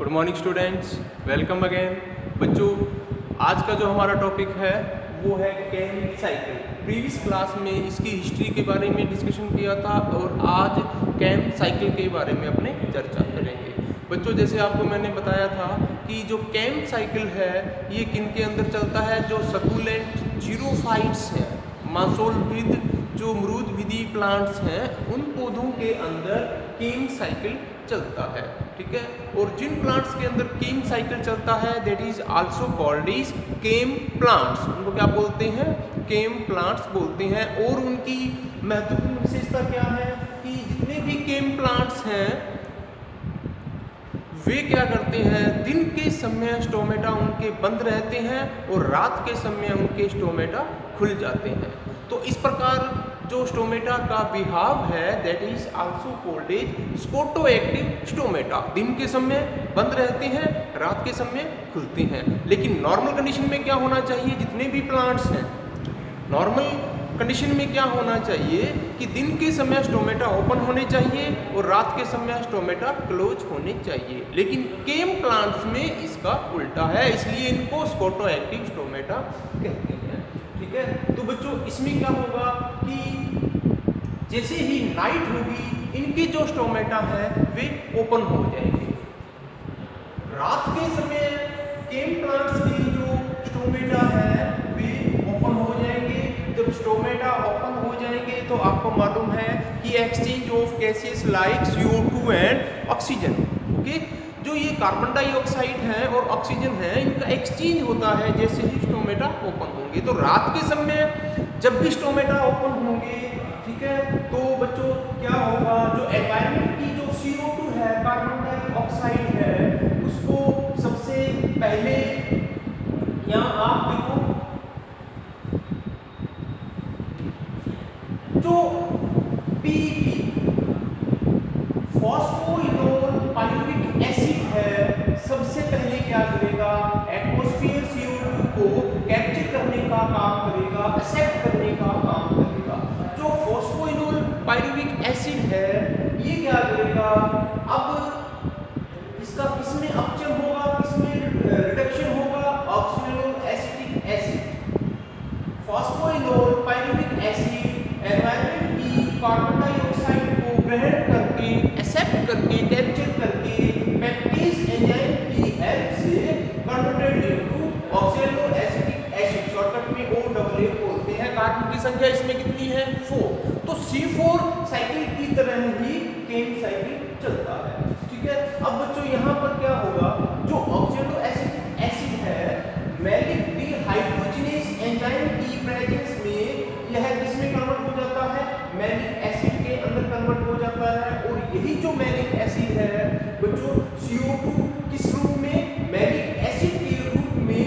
Good morning students, welcome again. बच्चों, आज का जो हमारा टॉपिक है वो है केम साइकिल। प्रीवियस क्लास में इसकी हिस्ट्री के बारे में डिस्कशन किया था और आज केम साइकिल के बारे में अपने चर्चा करेंगे। बच्चों, जैसे आपको मैंने बताया था कि जो केम साइकिल है ये किन के अंदर चलता है, जो सकुलेंट जीरोफाइट्स हैं, मांसोलभिद जो मृदभिदी प्लांट्स हैं, उन पौधों के अंदर केम साइकिल चलता है। ठीक है, और जिन प्लांट्स के अंदर केम साइकिल चलता है that is also called is came plants. उनको क्या बोलते हैं? केम प्लांट्स बोलते हैं। और उनकी महत्वपूर्ण विशेषता क्या है कि जितने भी केम प्लांट्स हैं वे क्या करते हैं, दिन के समय स्टोमेटा उनके बंद रहते हैं और रात के समय उनके स्टोमेटा खुल जाते हैं। तो इस प्रकार जो स्टोमेटा का बिहाव है that is also called as scotoactive stomata. दिन के समय बंद रहते हैं, रात के समय खुलते हैं। लेकिन नॉर्मल कंडीशन में क्या होना चाहिए? जितने भी प्लांट्स हैं नॉर्मल कंडीशन में क्या होना चाहिए कि दिन के समय स्टोमेटा ओपन होने चाहिए और रात के समय स्टोमेटा क्लोज होने चाहिए। लेकिन केम प्लांट्स में इसका उल्टा है, इसलिए इनको स्कोटोएक्टिव स्टोमेटा कहते हैं। ठीक है, तो बच्चों इसमें क्या होगा कि जैसे ही नाइट होगी इनके जो स्टोमेटा है वे ओपन हो जाएंगे। रात के समय केम प्लांट्स के जो स्टोमेटा है वे ओपन हो जाएंगे। जब स्टोमेटा ओपन हो जाएंगे तो आपको मालूम है कि exchange of gases like CO2 and oxygen, okay, जो ये कार्बन डाइऑक्साइड है और ऑक्सीजन है, इनका एक्सचेंज होता है जैसे ही स्टोमेटा ओपन होंगे। तो रात के समय जब भी स्टोमेटा ओपन होंगे, ठीक है, तो बच्चों क्या होगा, जो एनवायरनमेंट की जो CO2 है, कार्बन डाइऑक्साइड है, उसको सबसे पहले यहाँ आप देखो जो PEP फॉस्फोइनोल पाइरुविक एसिड है, सबसे पहले क्या करेगा, एटमॉस्फेयर CO2 को कैप्चर करने का काम करेगा, एक्सेप्ट करने का काम करेगा। जो फॉस्फोइनोल पाइरुविक एसिड है ये क्या करेगा, अब इसका किसमें अपचय होगा, किसमें रिडक्शन होगा, ऑक्सिनोल acetic acid. Phosphoenolpyruvic acid environment की कार्बन डाइऑक्साइड को ग्रहण करके, एक्सेप्ट करके, कैप्चर करके पेप्टेज एंजाइम की हेल्प से converted into oxaloacetic acid, shortcut में OAA बोलते हैं। कार्बन की संख्या इसमें कितनी है? 4। तो C4 साइकिल की तरह ही केम साइकिल चलता है। ठीक है, अब बच्चों यहाँ पर क्या होगा, जो ऑक्सैलो एसिटिक एसिड है मैलिक डिहाइड्रोजिनेज एंजाइम की प्रेजेंस में यह किसमें कन्वर्ट हो जाता है, मैलिक एसिड के अंदर कन्वर्ट हो जाता है। और यही जो मैलिक एसिड है बच्चों CO2 किस रूप में, मैलिक एसिड के रूप में,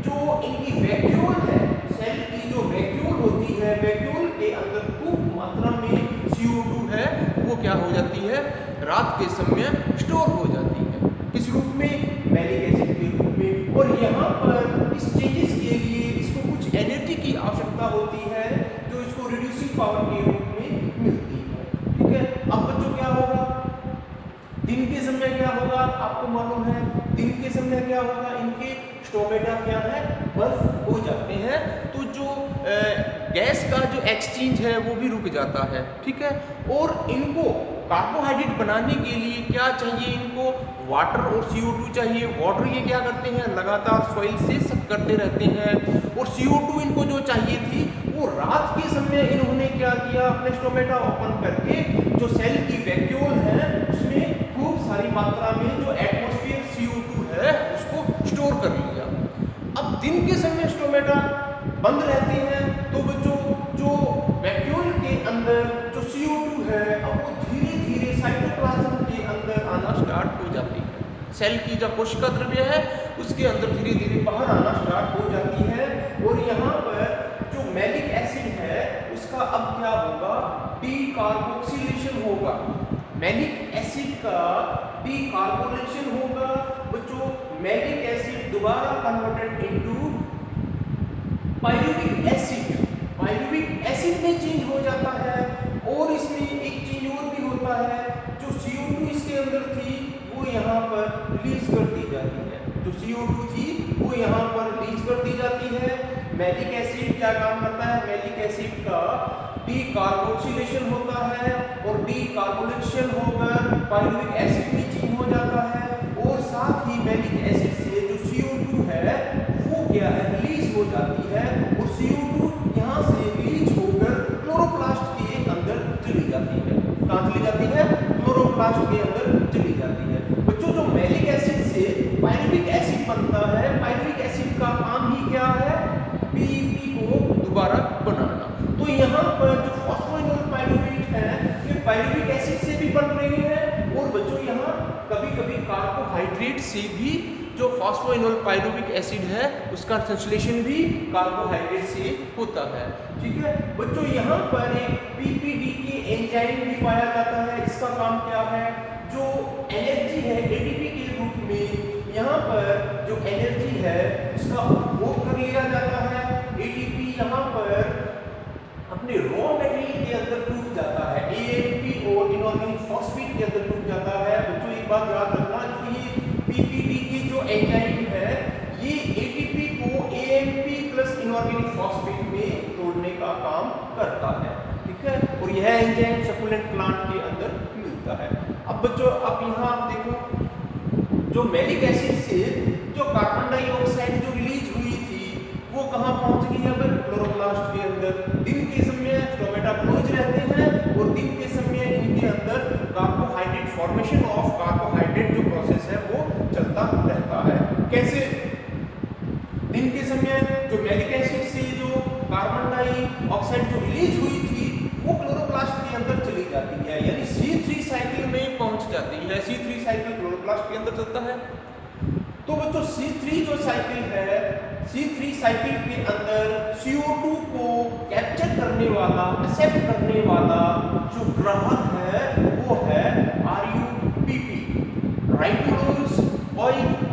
जो इनकी वैक्यूल है, सेल की जो वैक्यूल होती है, वैक्यूल के अंदर खूब मात्रा में CO2 है, वो क्या हो जाती है, रात के समय स्टोर हो जाती है। किस रूप में? मैलिक एसिड के रूप में। और यहाँ पर इस चेंजेस के लिए इसको कुछ एनर्जी की आवश्यकता होती है जो इसको रिड्यूसिंग पावर के रूप में मिलती है। ठीक है, अब बच्चों क्या होगा, दिन के समय क्या होगा, आपको मालूम है दिन के समय क्या होगा, इनके स्टोमेटा क्या है, बंद हो जाते हैं। तो जो गैस का जो एक्सचेंज है वो भी रुक जाता है। ठीक है, और इनको कार्बोहाइड्रेट बनाने के लिए क्या चाहिए, इनको वाटर और CO2 चाहिए। वाटर ये क्या करते हैं, लगातार सॉइल से सक करते रहते हैं, और CO2 इनको जो चाहिए थी वो रात के समय इन्होंने क्या किया, अपने स्टोमेटा ओपन करके जो सेल की वैक्यूल है उसमें खूब सारी मात्रा में जो एटमॉस्फेयर CO2 है उसको स्टोर कर लिया। अब दिन के समय स्टोमेटा बंद रहते हैं, तो बच्चों जो वैक्यूल के अंदर जो CO2 है अब वो धीरे धीरे साइटोप्लाज्म के अंदर आना स्टार्ट हो जाती है। सेल की जो कोशिका द्रव्य है उसके अंदर धीरे धीरे बाहर आना स्टार्ट हो जाती है। और यहाँ पर जो मैलिक एसिड है उसका अब क्या होगा, डीकार्बोक्सिलेशन होगा। मैलिक एसिड का डीकार्बोनेशन होगा बच्चों, मैलिक एसिड दोबारा converted into pyruvic acid, pyruvic acid में चेंज हो जाता है। और इसमें एक चीज और भी होता है, जो CO2 इसके अंदर थी वो यहाँ पर रिलीज कर दी जाती है। जो CO2 थी वो यहाँ पर रिलीज कर दी जाती है। मैलिक एसिड क्या काम करता है? मैलिक एसिड का डीकार्बोक्सिलेशन होता है और डीकार्बोक्सिलेशन होकर पायरुविक एसिड में चेंज हो जाता है और साथ ही मैलिक एसिड से जो CO2 है वो क्या है? रिलीज हो जाती है और CO2 यहाँ से रिलीज होकर क्लोरोप्लास्ट के अंदर चली जाती है। कहाँ चली जाती है? क्लोरोप्लास्ट के अंदर चली जाती है। बच्चों जो मैलिक एसिड से पायरुविक एसिड बनता है, पायरुविक एसिड का काम ही क्या है? PEP को दोबारा बनाना। तो यहाँ पर जो फॉस्फोइनोल पायरुवेट है ये पायरुविक एसिड से भी बन रहे हैं और बच्चों यहाँ कभी-कभी कार्बोहाइड्रेट से भी जो फॉस्फोइनोल पायरुविक एसिड है उसका संश्लेषण भी कार्बोहाइड्रेट से होता है। ठीक है बच्चों, यहाँ पर एक PPDK एंजाइम भी पाया जाता है। इसका काम क्या है? जो एनर्जी है ATP के रूप में यहाँ पर जो एनर्जी है उसका उपभोग कर लिया जाता है। ATP यहाँ पर अपने रॉ मटेरियल के अंदर टूट जाता है, AMP और इनऑर्गेनिक फॉस्फेट के अंदर टूट जाता है। बच्चों एक बात याद रखना कि ये PPDK जो एंजाइम है ये ATP को AMP प्लस इनऑर्गेनिक फॉस्फेट में तोड़ने का काम करता है। ठीक है, और यह एंजाइम सकुलेंट प्लांट के अंदर मिलता है। अब बच्चों अब यहाँ आप देखो जो मैलिक एसिड से जो कार्बन डाइऑक्साइड जो रिलीज हुई थी वो कहाँ पहुंच गई है? अब क्लोरोप्लास्ट के अंदर। दिन के समय स्टोमेटा क्लोज रहते हैं और दिन के समय इनके अंदर कार्बोहाइड्रेट फॉर्मेशन ऑफ कार्बोहाइड्रेट जो प्रोसेस है वो चलता रहता है। कैसे? दिन के समय जो मैलिक एसिड से जो कार्बन डाइऑक्साइड जो रिलीज हुई थी वो क्लोरोप्लास्ट के अंदर चली जाती है, यानी C3 साइकिल में पहुंच जाती है। C3 साइकिल क्लोरोप्लास्ट के अंदर चलता है। तो बच्चों C3 जो साइकिल है, C3 साइकिल के अंदर CO2 को कैप्चर करने वाला, एक्सेप्ट करने वाला जो ग्राहक है वो है RUPP, राइबोलोज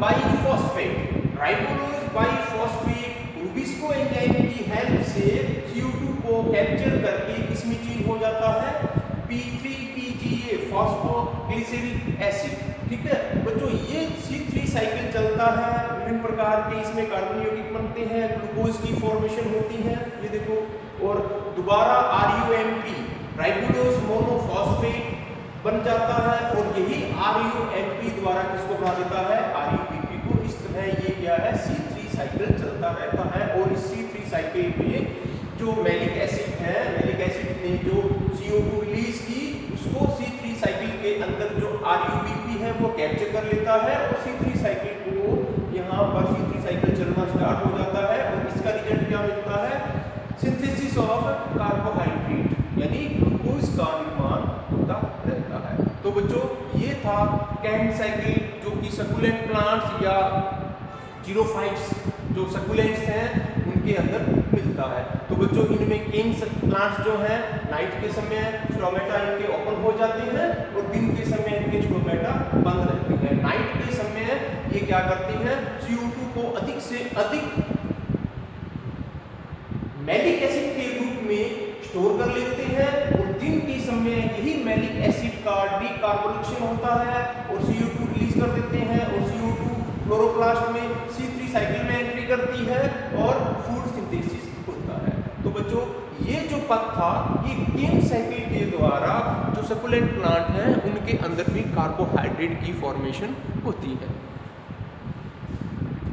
biphosphate. राइबोलोज biphosphate rubisco enzyme की हेल्प से CO2 को कैप्चर करके किसमें चेंज हो जाता है? P3PGA phosphoglyceric acid. ठीक है बच्चों, ये C3 साइकिल चलता है। विभिन्न प्रकार के इसमें कार्बन यौगिक बनते हैं, ग्लूकोज की फॉर्मेशन होती है, ये देखो, और दोबारा RUMP राइबोलोज मोनोफॉस्फेट बन जाता है और यही RUMP द्वारा किसको बना देता है? RUPP को। इस तरह ये क्या है? C3 साइकिल चलता रहता है और इस C3 साइकिल में जो मैलिक एसिड है, मैलिक एसिड ने जो CO2 रिलीज की उसको C3 साइकिल के अंदर जो RUPP है वो कैप्चर कर लेता है और C3 साइकिल को यहाँ पर C3 साइकिल चलना स्टार्ट हो जाता है और इसका रिजल्ट क्या मिलता है? सिंथेसिस ऑफ कार्बोहाइड्रेट, यानी ग्लूकोज का निर्माण होता रहता है। तो बच्चों ये था कैंट साइकिल जो कि सकुलेंट प्लांट्स या जीरोफाइट्स जो सकुलेंट्स हैं उनके अंदर मिलता है। तो बच्चों इनमें किंग प्लांट्स जो हैं नाइट के समय स्टोमेटा इनके ओपन हो जाते हैं और दिन के समय इनके स्टोमेटा बंद रहते हैं। नाइट के समय ये क्या करते हैं? CO2 को अधिक से अधिक मैलिक एसिड के रूप में स्टोर कर लेते हैं और दिन के समय यही मैलिक एसिड का डीकार्बोक्सिलेशन होता है और CO2 रिलीज कर देते हैं और CO2 क्लोरोप्लास्ट में C3 साइकिल में एंट्री करती है और फूड सिंथेसिस होता है। तो बच्चों ये जो पथ था ये किंग साइकिल के द्वारा जो सकुलेंट प्लांट हैं उनके अंदर भी कार्बोहाइड्रेट की फॉर्मेशन होती है।